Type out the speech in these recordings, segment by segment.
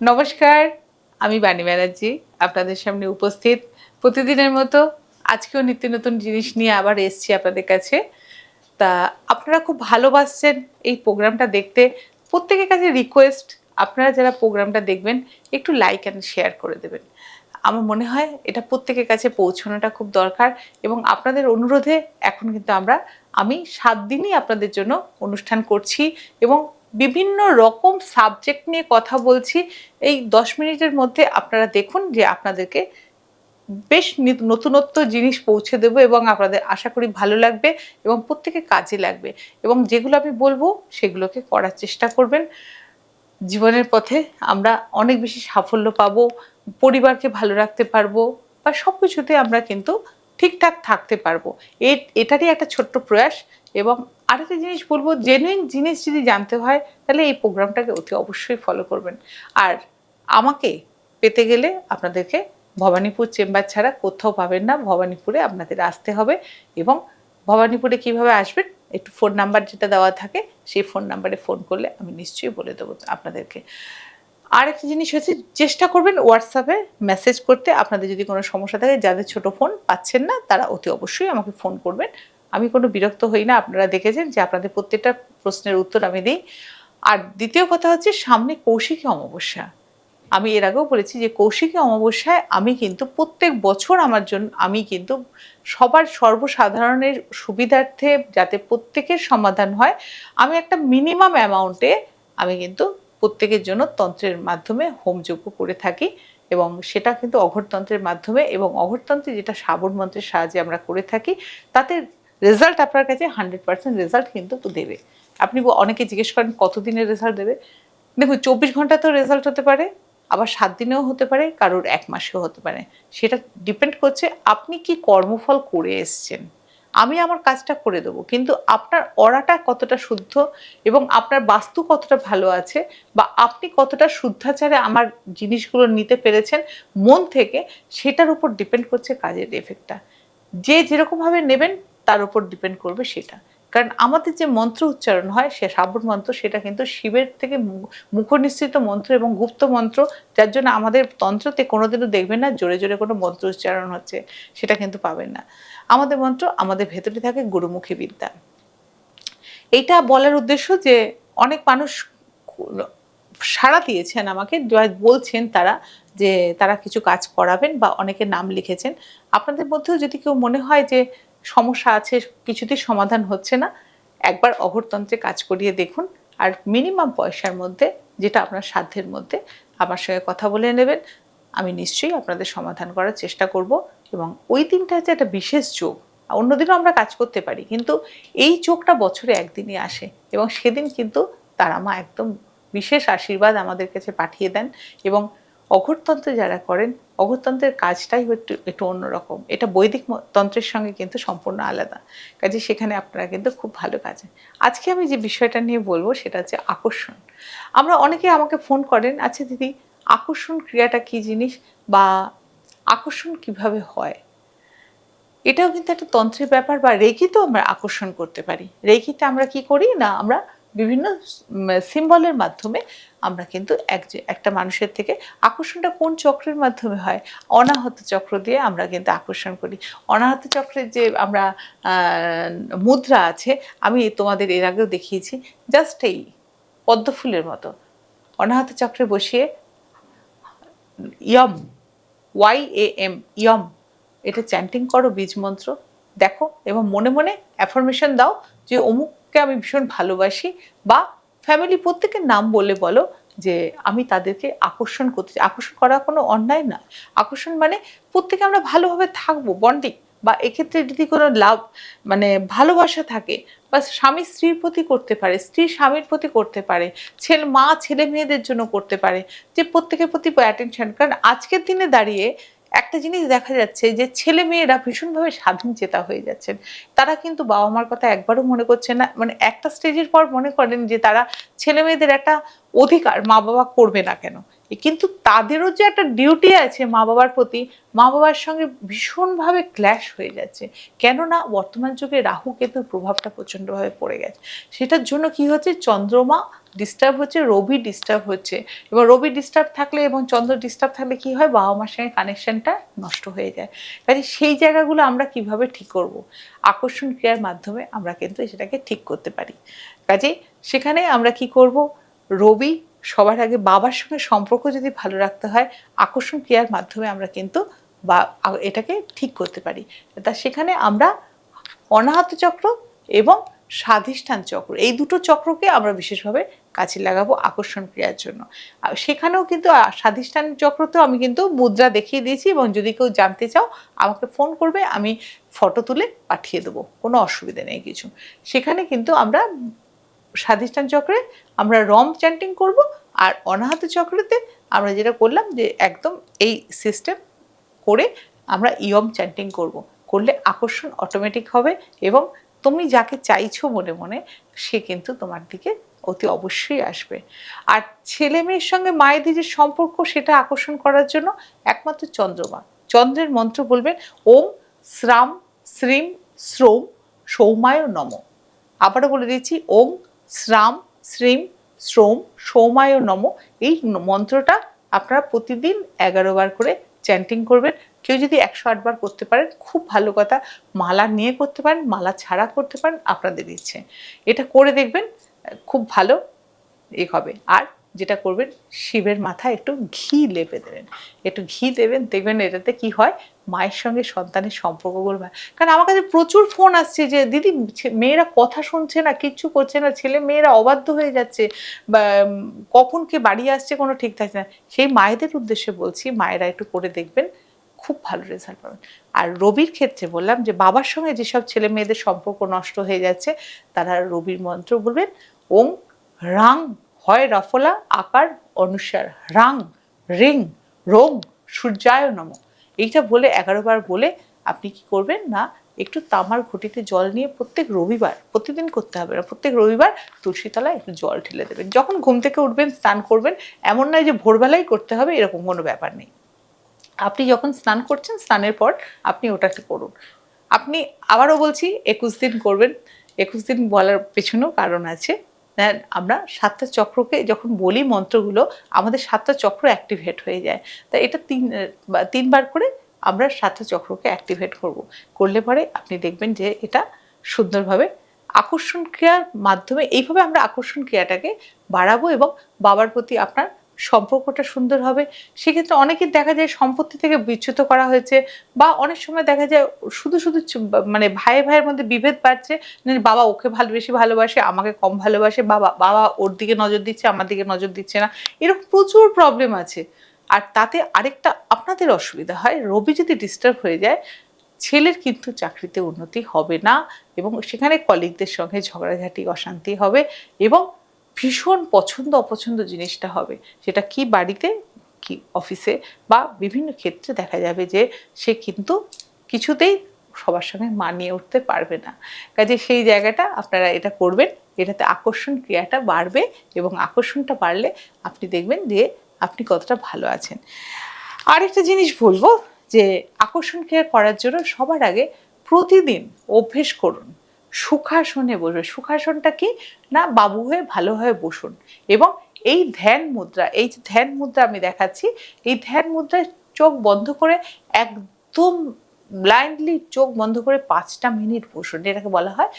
নমস্কার, আমি বাণী ব্যানার্জি আপনাদের সামনে উপস্থিত। প্রতিদিনের মতো আজকেও নিত্য নতুন জিনিস নিয়ে আবার এসছি আপনাদের কাছে। তা আপনারা খুব ভালোবাসছেন এই প্রোগ্রামটা দেখতে। প্রত্যেকের কাছে রিকোয়েস্ট, আপনারা যারা প্রোগ্রামটা দেখবেন একটু লাইক অ্যান্ড শেয়ার করে দেবেন। আমার মনে হয় এটা প্রত্যেকের কাছে পৌঁছানোটা খুব দরকার এবং আপনাদের অনুরোধে এখন কিন্তু আমি ৭ দিনই আপনাদের জন্য অনুষ্ঠান করছি এবং বিভিন্ন রকম সাবজেক্ট নিয়ে কথা বলছি। এই ১০ মিনিটের মধ্যে আপনারা দেখুন যে আপনাদেরকে বেশ নতুনত্ব জিনিস পৌঁছে দেবো এবং আপনাদের আশা করি ভালো লাগবে এবং প্রত্যেকের কাজে লাগবে এবং যেগুলো আমি বলবো সেগুলোকে করার চেষ্টা করবেন। জীবনের পথে আমরা অনেক বেশি সাফল্য পাবো, পরিবারকে ভালো রাখতে পারবো বা সবকিছুতে আমরা কিন্তু ঠিকঠাক থাকতে পারবো। এটারই একটা ছোট্ট প্রয়াস এবং আরেকটা জিনিস বলবো, জেনুইন জিনিস যদি জানতে হয় তাহলে এই প্রোগ্রামটাকে অতি অবশ্যই ফলো করবেন। আর আমাকে পেতে গেলে আপনাদেরকে ভবানীপুর চেম্বার ছাড়া কোথাও পাবেন না। ভবানীপুরে আপনাদের আসতে হবে এবং ভবানীপুরে কিভাবে আসবেন একটু ফোন নাম্বার যেটা দেওয়া থাকে সেই ফোন নাম্বারে ফোন করলে আমি নিশ্চয়ই বলে দেবো আপনাদেরকে। আর একটা জিনিস হচ্ছে, চেষ্টা করবেন হোয়াটসঅ্যাপে মেসেজ করতে। আপনাদের যদি কোনো সমস্যা থাকে, যাদের ছোট ফোন পাচ্ছেন না তারা অতি অবশ্যই আমাকে ফোন করবেন। আমি কোনো বিরক্ত হই না, আপনারা দেখেছেন যে আপনাদের প্রত্যেকটা প্রশ্নের উত্তর আমি দিই। আর দ্বিতীয় কথা হচ্ছে, সামনে কৌশিকী অমাবস্যা। আমি এর আগেও বলেছি যে কৌশিকী অমাবস্যায় আমি কিন্তু প্রত্যেক বছর আমি কিন্তু সবার সর্বসাধারণের সুবিধার্থে যাতে প্রত্যেকের সমাধান হয়, আমি একটা মিনিমাম অ্যামাউন্টে আমি কিন্তু প্রত্যেকের জন্য তন্ত্রের মাধ্যমে হোমযজ্ঞ করে থাকি এবং সেটা কিন্তু অঘোরতন্ত্রের মাধ্যমে এবং অঘোরতন্ত্রে যেটা শ্রাবণ মন্ত্রের সাহায্যে আমরা করে থাকি, তাতে রেজাল্ট আপনার কাছে 100% রেজাল্ট কিন্তু দেবে। আপনি অনেকে জিজ্ঞেস করেন কতদিনের রেজাল্ট দেবে। দেখুন, ২৪ ঘন্টাতেও রেজাল্ট হতে পারে, আবার ৭ দিনেও হতে পারে, কারোর ১ মাসেও হতে পারে। সেটা ডিপেন্ড করছে আপনি কি কর্মফল করে এসছেন। আমি আমার কাজটা করে দেবো, কিন্তু আপনার অরাটা কতটা শুদ্ধ এবং আপনার বাস্তু কতটা ভালো আছে বা আপনি কতটা শুদ্ধাচারে আমার জিনিসগুলো নিতে পেরেছেন মন থেকে, সেটার উপর ডিপেন্ড করছে কাজের এফেক্টটা। যে যেরকমভাবে নেবেন তার উপর ডিপেন্ড করবে সেটা। কারণ আমাদের যে মন্ত্র উচ্চারণ হয় সে শ্রাবণ মন্ত্র, সেটা কিন্তু শিবের থেকে মুখনিসৃত মন্ত্র এবং গুপ্ত মন্ত্র, যার জন্য আমাদের তন্ত্রতে কোনোদিনও দেখবেন না জোরে জোরে কোনো মন্ত্র উচ্চারণ হচ্ছে, সেটা কিন্তু পাবেন না। আমাদের মন্ত্র আমাদের ভেতরে থাকে গুরুমুখী বিদ্যা। এইটা বলার উদ্দেশ্য যে অনেক মানুষ সাড়া দিয়েছেন আমাকে, বলছেন তারা যে তারা কিছু কাজ করাবেন বা অনেকে নাম লিখেছেন। আপনাদের মধ্যেও যদি কেউ মনে হয় যে সমস্যা আছে, কিছুতেই সমাধান হচ্ছে না, একবার অঘোরতন্ত্রে কাজ করিয়ে দেখুন। আর মিনিমাম পয়সার মধ্যে, যেটা আপনার সাধ্যের মধ্যে, আমার সঙ্গে কথা বলে নেবেন। আমি নিশ্চয়ই আপনাদের সমাধান করার চেষ্টা করব এবং ওই দিনটা হচ্ছে একটা বিশেষ যোগ। অন্যদিনও আমরা কাজ করতে পারি, কিন্তু এই যোগটা বছরে একদিনই আসে এবং সেদিন কিন্তু তারা মা একদম বিশেষ আশীর্বাদ আমাদের কাছে পাঠিয়ে দেন এবং অঘোরতন্ত্রে যারা করেন, অঘোরতন্ত্রের কাজটাই একটু অন্যরকম। এটা বৈদিক তন্ত্রের সঙ্গে কিন্তু সম্পূর্ণ আলাদা। কাজে সেখানে আপনারা কিন্তু খুব ভালো কাজে। আজকে আমি যে বিষয়টা নিয়ে বলবো সেটা হচ্ছে আকর্ষণ। আমরা অনেকে আমাকে ফোন করেন, আচ্ছা দিদি, আকর্ষণ ক্রিয়াটা কী জিনিস বা আকর্ষণ কিভাবে হয়? এটাও কিন্তু একটা তন্ত্রের ব্যাপার। বা রেকিতেও আমরা আকর্ষণ করতে পারি। রেকিতে আমরা কি করি না, আমরা বিভিন্ন সিম্বলের মাধ্যমে আমরা কিন্তু একটা মানুষের থেকে আকর্ষণটা কোন চক্রের মাধ্যমে হয়? অনাহত চক্র দিয়ে আমরা কিন্তু আকর্ষণ করি। অনাহত চক্রের যে আমরা মুদ্রা আছে, আমি তোমাদের এর আগেও দেখিয়েছি, জাস্ট এই পদ্মফুলের মতো অনাহত চক্রে বসিয়ে ইয়ম, YAM, ইয়ম, এটা চ্যান্টিং করো বীজ মন্ত্র, দেখো এবং মনে মনে অ্যাফার্মেশন দাও যে অমুককে আমি ভীষণ ভালোবাসি, বা ফ্যামিলি প্রত্যেকের নাম বলে বলো যে আমি তাদেরকে আকর্ষণ করতে চাই। আকর্ষণ করা কোনো অন্যায় না। আকর্ষণ মানে প্রত্যেকে আমরা ভালোভাবে থাকবো, বন্ডিং, বা এক্ষেত্রে যদি কোনো লাভ ভালোবাসা থাকে, বা স্বামী স্ত্রীর প্রতি করতে পারে, স্ত্রী স্বামীর প্রতি করতে পারে, মা ছেলে মেয়েদের জন্য করতে পারে, যে প্রত্যেকের প্রতি অ্যাটেনশন। কারণ আজকের দিনে দাঁড়িয়ে একটা জিনিস দেখা যাচ্ছে যে ছেলে মেয়েরা ভীষণভাবে স্বাধীন চেতা হয়ে যাচ্ছেন। তারা কিন্তু বাবা মার কথা একবারও মনে করছে না। একটা স্টেজের পর মনে করেন যে তারা ছেলে মেয়েদের একটা অধিকার মা বাবা করবে না কেন, কিন্তু তাদেরও যে একটা ডিউটি আছে মা বাবার প্রতি, মা বাবার সঙ্গে ভীষণভাবে ক্ল্যাশ হয়ে যাচ্ছে। কেননা বর্তমান যুগে রাহু কেতুর প্রভাবটা প্রচণ্ডভাবে পড়ে গেছে। সেটার জন্য কি হচ্ছে, চন্দ্রমা ডিস্টার্ব হচ্ছে, রবি ডিস্টার্ব হচ্ছে, এবং রবি ডিস্টার্ব থাকলে এবং চন্দ্র ডিস্টার্ব থাকলে কি হয়, বাবা মার সঙ্গে কানেকশনটা নষ্ট হয়ে যায়। কাজে সেই জায়গাগুলো আমরা কিভাবে ঠিক করব, আকর্ষণ ক্রিয়ার মাধ্যমে আমরা কিন্তু সেটাকে ঠিক করতে পারি। কাজে সেখানে আমরা কি করব, রবি সবার আগে বাবার সঙ্গে সম্পর্ক যদি ভালো রাখতে হয়, আকর্ষণ ক্রিয়ার মাধ্যমে আমরা কিন্তু বা এটাকে ঠিক করতে পারি। তা সেখানে আমরা অনাহত চক্র এবং স্বাধিষ্ঠান চক্র, এই দুটো চক্রকে আমরা বিশেষভাবে কাজে লাগাবো আকর্ষণ ক্রিয়ার জন্য। সেখানেও কিন্তু স্বাধিষ্ঠান চক্রতেও আমি কিন্তু মুদ্রা দেখিয়ে দিয়েছি, এবং যদি কেউ জানতে চাও আমাকে ফোন করবে, আমি ফটো তুলে পাঠিয়ে দেবো, কোনো অসুবিধা নেই কিছু। সেখানে কিন্তু আমরা স্বাধিষ্ঠান চক্রে আমরা রম চ্যান্টিং করব, আর অনাহত চক্রেতে আমরা যেটা করলাম যে একদম এই সিস্টেম করে আমরা ইয়ম চ্যান্টিং করব। করলে আকর্ষণ অটোমেটিক হবে, এবং তুমি যাকে চাইছো মনে মনে সে কিন্তু তোমার দিকে অতি অবশ্যই আসবে। আর ছেলে মেয়ের সঙ্গে মায়েদের যে সম্পর্ক, সেটা আকর্ষণ করার জন্য একমাত্র চন্দ্রমা, চন্দ্রের মন্ত্র বলবেন ওম শ্রাম শ্রীম শ্রৌম সৌমায় নম। আবারও বলে দিচ্ছি, ওম শ্রাম শ্রীম শ্রৌম সৌমায় নম। এই মন্ত্রটা আপনারা প্রতিদিন 11 বার করে চ্যান্টিং করবেন। কেউ যদি 108 বার করতে পারেন খুব ভালো কথা, মালা নিয়ে করতে পারেন, মালা ছাড়া করতে পারেন, আপনাদের ইচ্ছে। এটা করে দেখবেন, খুব ভালো হবে। আর যেটা করবেন, শিবের মাথায় একটু ঘি লেপে দেবেন, একটু ঘি দেবেন, দেখবেন এটাতে কি হয়, মায়ের সঙ্গে সন্তানের সম্পর্কগুলো। কারণ আমার কাছে প্রচুর ফোন আসছে যে দিদি মেয়েরা কথা শুনছে না, কিচ্ছু করছে না, ছেলে মেয়েরা অবাধ্য হয়ে যাচ্ছে, বা কখন কে বাড়ি আসছে কোনো ঠিক থাকছে না। সেই মায়েদের উদ্দেশ্যে বলছি, মায়েরা একটু করে দেখবেন, খুব ভালো রেজাল্ট পাবেন। আর রবির ক্ষেত্রে বললাম যে বাবার সঙ্গে যেসব ছেলে মেয়েদের সম্পর্ক নষ্ট হয়ে যাচ্ছে, তারা রবির মন্ত্র বলবেন ওম রাং, হয় রফলা আকার অনুসার, রাং রিং রোং সূর্যায় নম। এইটা বলে 11 বার বলে আপনি কি করবেন না, একটু তামার ঘটিতে জল নিয়ে প্রত্যেক রবিবার, প্রতিদিন করতে হবে না, প্রত্যেক রবিবার তুলসী তলায় একটু জল ঢেলে দেবেন। যখন ঘুম থেকে উঠবেন স্নান করবেন, এমন নয় যে ভোরবেলায় করতে হবে, এরকম কোনো ব্যাপার নেই। আপনি যখন স্নান করছেন, স্নানের পর আপনি ওটাকে করুন। আপনি আবারও বলছি 21 দিন করবেন। 21 দিন বলার পেছনেও কারণ আছে। আমরা 7টা চক্রকে যখন বলি মন্ত্রগুলো, আমাদের 7টা চক্র অ্যাক্টিভেট হয়ে যায়। তাই এটা 3 বার করে আমরা 7টা চক্রকে অ্যাক্টিভেট করব। করলে পরে আপনি দেখবেন যে এটা সুন্দরভাবে আকর্ষণ ক্রিয়ার মাধ্যমে, এইভাবে আমরা আকর্ষণ ক্রিয়াটাকে বাড়াবো, এবং বাবার প্রতি আপনার সম্পর্কটা সুন্দর হবে। সেক্ষেত্রে অনেকের দেখা যায় সম্পত্তি থেকে বিচ্যুত করা হয়েছে, বা অনেক সময় দেখা যায় শুধু শুধু মানে ভাইয়ের মধ্যে বিভেদ বাড়ছে, বাবা ওকে বেশি ভালোবাসে, আমাকে কম ভালোবাসে, বাবা বাবা ওর দিকে নজর দিচ্ছে, আমার দিকে নজর দিচ্ছে না, এরকম প্রচুর প্রবলেম আছে। আর তাতে আরেকটা আপনাদের অসুবিধা হয়, রবি যদি ডিস্টার্ব হয়ে যায়, ছেলের কিন্তু চাকরিতে উন্নতি হবে না, এবং সেখানে কলিগদের সঙ্গে ঝগড়াঝাটি অশান্তি হবে, এবং ভীষণ পছন্দ অপছন্দ জিনিসটা হবে। সেটা কি বাড়িতে, কি অফিসে, বা বিভিন্ন ক্ষেত্রে দেখা যাবে যে সে কিন্তু কিছুতেই সবার সঙ্গে মানিয়ে উঠতে পারবে না। কাজে সেই জায়গাটা আপনারা এটা করবেন, এটাতে আকর্ষণ ক্রিয়াটা বাড়বে, এবং আকর্ষণটা বাড়লে আপনি দেখবেন যে আপনি কতটা ভালো আছেন। আরেকটা জিনিস বলবো, যে আকর্ষণ ক্রিয়া করার জন্য সবার আগে প্রতিদিন অভ্যেস করুন, সুখাসনে বসবে। সুখাসনটা কি না, বাবু হয়ে ভালোভাবে বসুন, এবং এই ধ্যান মুদ্রা, এই যে ধ্যান মুদ্রা আমি দেখাচ্ছি, এই ধ্যান মুদ্রায় চোখ বন্ধ করে একদম ব্লাইন্ডলি চোখ বন্ধ করে 5টা মিনিট বসুন, এটাকে বলা হয়।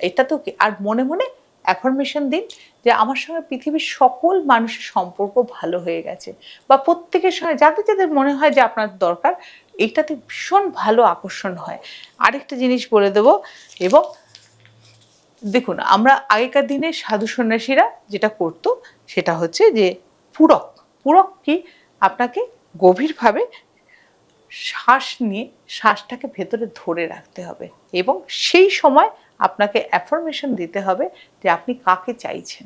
এটা তো আর মনে মনে অ্যাফার্মেশন দিন যে আমার সঙ্গে পৃথিবীর সকল মানুষের সম্পর্ক ভালো হয়ে গেছে, বা প্রত্যেকের সঙ্গে যাদের যাদের মনে হয় যে আপনার দরকার, এইটাতে ভীষণ ভালো আকর্ষণ হয়। আরেকটা জিনিস বলে দেবো, এবং দেখুন আমরা আগেকার দিনে সাধু সন্ন্যাসীরা যেটা করতো, সেটা হচ্ছে যে পূরক। পূরক কি, আপনাকে গভীরভাবে শ্বাস নিয়ে শ্বাসটাকে ভেতরে ধরে রাখতে হবে, এবং সেই সময় আপনাকে অ্যাফার্মেশন দিতে হবে যে আপনি কাকে চাইছেন।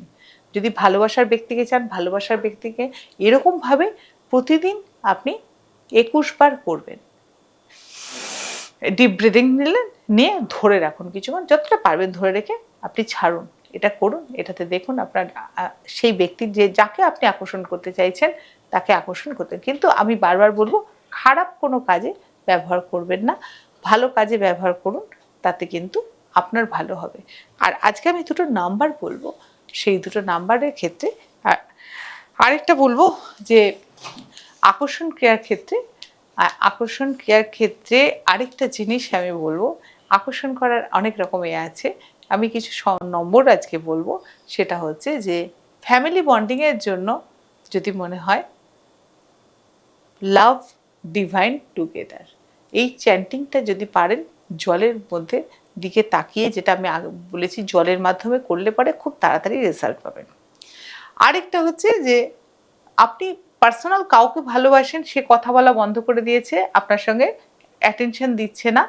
যদি ভালোবাসার ব্যক্তিকে চান, ভালোবাসার ব্যক্তিকে, এরকমভাবে প্রতিদিন আপনি 21 বার করবেন। ডিপ ব্রিদিং নিলেন, নিয়ে ধরে রাখুন কিছুক্ষণ, যতটা পারবেন ধরে রেখে আপনি ছাড়ুন। এটা করুন, এটাতে দেখুন আপনার সেই ব্যক্তির, যে যাকে আপনি আকর্ষণ করতে চাইছেন তাকে আকর্ষণ করতে। কিন্তু আমি বারবার বলবো, খারাপ কোনো কাজে ব্যবহার করবেন না, ভালো কাজে ব্যবহার করুন, তাতে কিন্তু আপনার ভালো হবে। আর আজকে আমি দুটো নাম্বার বলবো, সেই দুটো নাম্বারের ক্ষেত্রে। আর আরেকটা বলবো যে আকর্ষণ ক্রিয়ার ক্ষেত্রে, আকর্ষণ ক্রিয়ার ক্ষেত্রে আরেকটা জিনিস আমি বলবো, আকর্ষণ করার অনেক রকম আছে। আমি কিছু নম্বর আজকে বলবো, সেটা হচ্ছে যে ফ্যামিলি বন্ডিংয়ের জন্য যদি মনে হয় লাভ ডিভাইন টুগেদার, এই চ্যান্টিংটা যদি পারেন জলের মধ্যে দিকে তাকিয়ে, যেটা আমি আগে বলেছি জলের মাধ্যমে করলে পরে খুব তাড়াতাড়ি রেজাল্ট পাবেন। আরেকটা হচ্ছে যে আপনি পার্সোনাল কাউকে ভালোবাসেন, সে কথা বলা বন্ধ করে দিয়েছে, আপনার সঙ্গে অ্যাটেনশন দিচ্ছে না,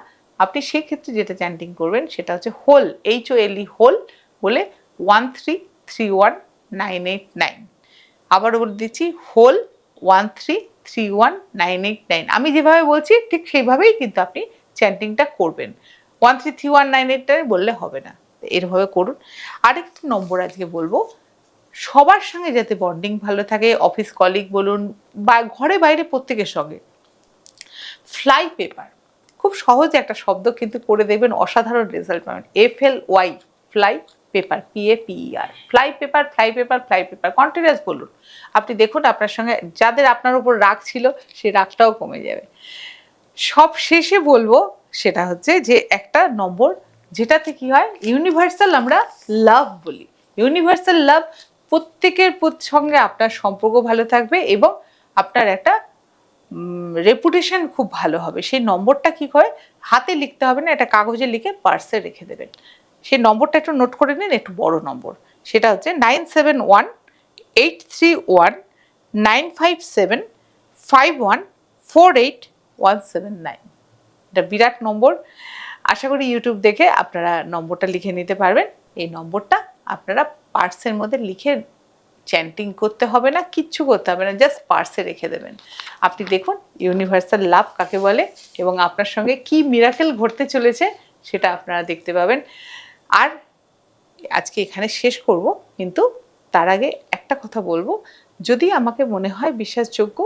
আপনি সেই ক্ষেত্রে যেটা চ্যান্টিং করবেন সেটা হচ্ছে হোল, HOLE হোল বলে 13319889। আবারও বলে দিচ্ছি হোল 13319889। আমি যেভাবে বলছি ঠিক সেইভাবেই কিন্তু আপনি চ্যান্টিংটা করবেন, 133198 বললে হবে না, এরভাবে করুন। আরেকটা নম্বর আজকে বলবো, সবার সঙ্গে যাতে বন্ডিং ভালো থাকে, অফিস কলিগ বলুন বা ঘরে বাইরে প্রত্যেকের সঙ্গে, ফ্লাই পেপার খুব সহজে একটা শব্দ কিন্তু করে দেবেন, অসাধারণ রেজাল্ট পাবেন। FLY fly paper, PAPER fly paper, fly paper, fly paper continuous বলুন, আপনি দেখুন আপনার সঙ্গে যাদের আপনার উপর রাগ ছিল সেই রাগটাও কমে যাবে। সব শেষে বলবো সেটা হচ্ছে যে একটা নম্বর যেটাতে কি হয়, ইউনিভার্সাল আমরা লাভ বলি, ইউনিভার্সাল লাভ, প্রত্যেকের সঙ্গে আপনার সম্পর্ক ভালো থাকবে এবং আপনার একটা রেপুটেশন খুব ভালো হবে। সেই নম্বরটা কি হয়, হাতে লিখতে হবে না, এটা কাগজে লিখে পার্সে রেখে দেবেন। সেই নম্বরটা একটু নোট করে নিন, একটু বড় নম্বর, সেটা হচ্ছে 9718319575148179। এটা বিরাট নম্বর, আশা করি ইউটিউব দেখে আপনারা নম্বরটা লিখে নিতে পারবেন। এই নম্বরটা আপনারা পার্সের মধ্যে লিখে, চ্যান্টিং করতে হবে না, কিচ্ছু করতে হবে না, জাস্ট পার্সে রেখে দেবেন। আপনি দেখুন ইউনিভার্সাল লাভ কাকে বলে এবং আপনার সঙ্গে কি মিরাকেল ঘটতে চলেছে সেটা আপনারা দেখতে পাবেন। আর আজকে এখানে শেষ করব, কিন্তু তার আগে একটা কথা বলবো, যদি আমাকে মনে হয় বিশ্বাসযোগ্য,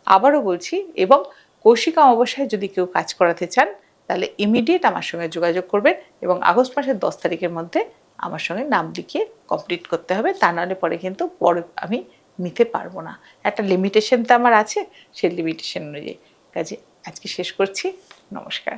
আবারও বলছি, এবং কৌশিক অমাবস্যায় যদি কেউ কাজ করাতে চান তাহলে ইমিডিয়েট আমার সঙ্গে যোগাযোগ করবেন এবং আগস্ট মাসের 10 তারিখের মধ্যে আমার সঙ্গে নাম লিখিয়ে কমপ্লিট করতে হবে, তা নাহলে পরে কিন্তু পরে আমি নিতে পারবো না, একটা লিমিটেশন তো আমার আছে, সেই লিমিটেশন অনুযায়ী। কাজে আজকে শেষ করছি, নমস্কার।